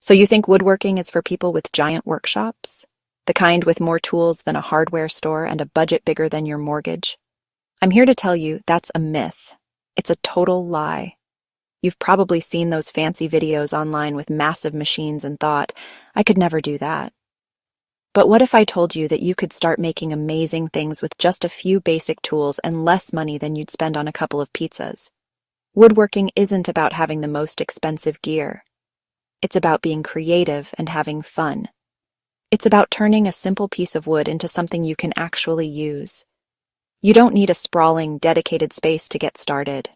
So you think woodworking is for people with giant workshops? The kind with more tools than a hardware store and a budget bigger than your mortgage? I'm here to tell you that's a myth. It's a total lie. You've probably seen those fancy videos online with massive machines and thought, I could never do that. But what if I told you that you could start making amazing things with just a few basic tools and less money than you'd spend on a couple of pizzas? Woodworking isn't about having the most expensive gear. It's about being creative and having fun. It's about turning a simple piece of wood into something you can actually use. You don't need a sprawling, dedicated space to get started.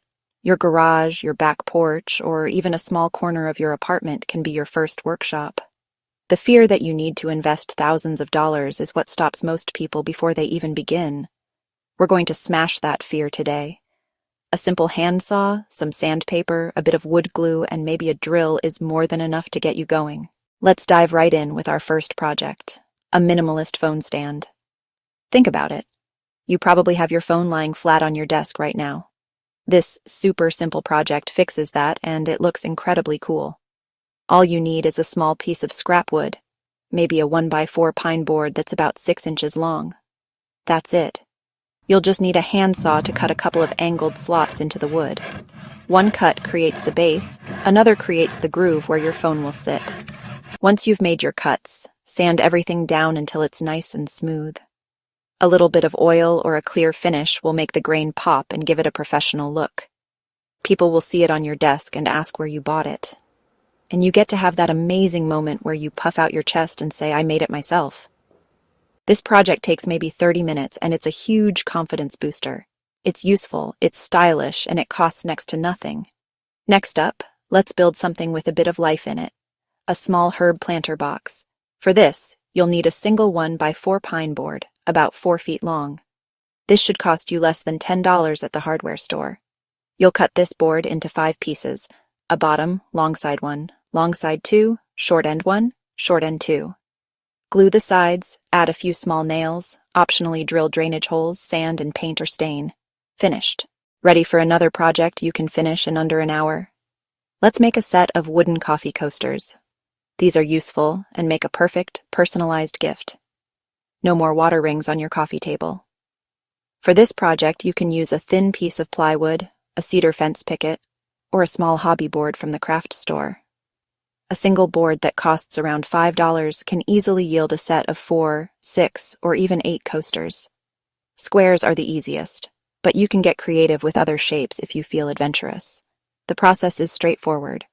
Your garage, your back porch, or even a small corner of your apartment can be your first workshop. The fear that you need to invest thousands of dollars is what stops most people before they even begin. We're going to smash that fear today. A simple handsaw, some sandpaper, a bit of wood glue, and maybe a drill is more than enough to get you going. Let's dive right in with our first project, a minimalist phone stand. Think about it. You probably have your phone lying flat on your desk right now. This super simple project fixes that, and it looks incredibly cool. All you need is a small piece of scrap wood, maybe a 1x4 pine board that's about 6 inches long. That's it. You'll just need a handsaw to cut a couple of angled slots into the wood. One cut creates the base, another creates the groove where your phone will sit. Once you've made your cuts, sand everything down until it's nice and smooth. A little bit of oil or a clear finish will make the grain pop and give it a professional look. People will see it on your desk and ask where you bought it. And you get to have that amazing moment where you puff out your chest and say, I made it myself. This project takes maybe 30 minutes, and it's a huge confidence booster. It's useful, it's stylish, and it costs next to nothing. Next up, let's build something with a bit of life in it. A small herb planter box. For this, you'll need a single 1x4 pine board, about 4 feet long. This should cost you less than $10 at the hardware store. You'll cut this board into 5 pieces, a bottom, long side 1, long side 2, short end 1, short end 2. Glue the sides, add a few small nails, optionally drill drainage holes, sand and paint or stain. Finished. Ready for another project you can finish in under an hour? Let's make a set of wooden coffee coasters. These are useful and make a perfect, personalized gift. No more water rings on your coffee table. For this project, you can use a thin piece of plywood, a cedar fence picket, or a small hobby board from the craft store. A single board that costs around $5 can easily yield a set of 4, 6, or even 8 coasters. Squares are the easiest, but you can get creative with other shapes if you feel adventurous. The process is straightforward.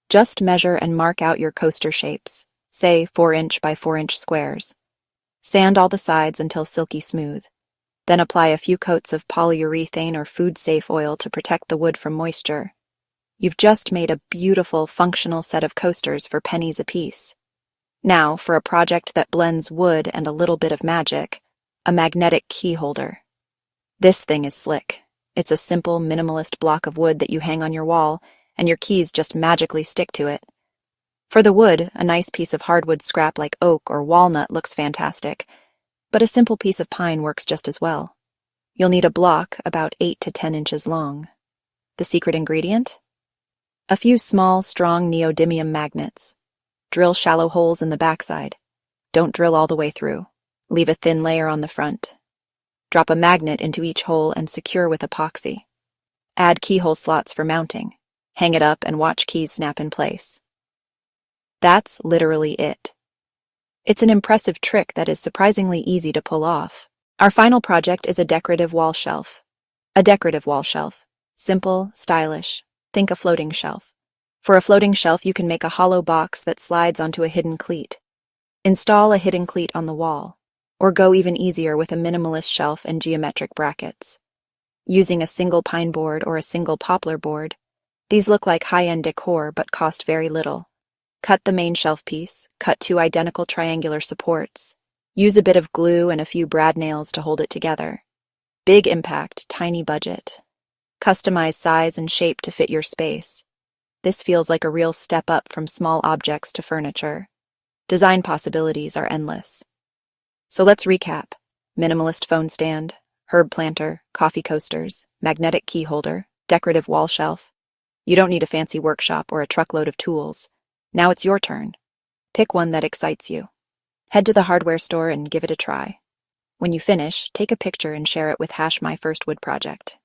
Just measure and mark out your coaster shapes, say 4-inch by 4-inch squares. Sand all the sides until silky smooth. Then apply a few coats of polyurethane or food-safe oil to protect the wood from moisture. You've just made a beautiful, functional set of coasters for pennies apiece. Now, for a project that blends wood and a little bit of magic, a magnetic key holder. This thing is slick. It's a simple, minimalist block of wood that you hang on your wall, and your keys just magically stick to it. For the wood, a nice piece of hardwood scrap like oak or walnut looks fantastic, but a simple piece of pine works just as well. You'll need a block about 8 to 10 inches long. The secret ingredient? A few small, strong neodymium magnets. Drill shallow holes in the backside. Don't drill all the way through. Leave a thin layer on the front. Drop a magnet into each hole and secure with epoxy. Add keyhole slots for mounting. Hang it up and watch keys snap in place. That's literally it. It's an impressive trick that is surprisingly easy to pull off. Our final project is a decorative wall shelf. A decorative wall shelf. Simple, stylish. Think a floating shelf. For a floating shelf, you can make a hollow box that slides onto a hidden cleat. Install a hidden cleat on the wall, or go even easier with a minimalist shelf and geometric brackets. Using a single pine board or a single poplar board, these look like high-end decor but cost very little. Cut the main shelf piece, cut 2 identical triangular supports. Use a bit of glue and a few brad nails to hold it together. Big impact, tiny budget. Customize size and shape to fit your space. This feels like a real step up from small objects to furniture. Design possibilities are endless. So let's recap. Minimalist phone stand, herb planter, coffee coasters, magnetic key holder, decorative wall shelf. You don't need a fancy workshop or a truckload of tools. Now it's your turn. Pick one that excites you. Head to the hardware store and give it a try. When you finish, take a picture and share it with #myfirstwoodproject.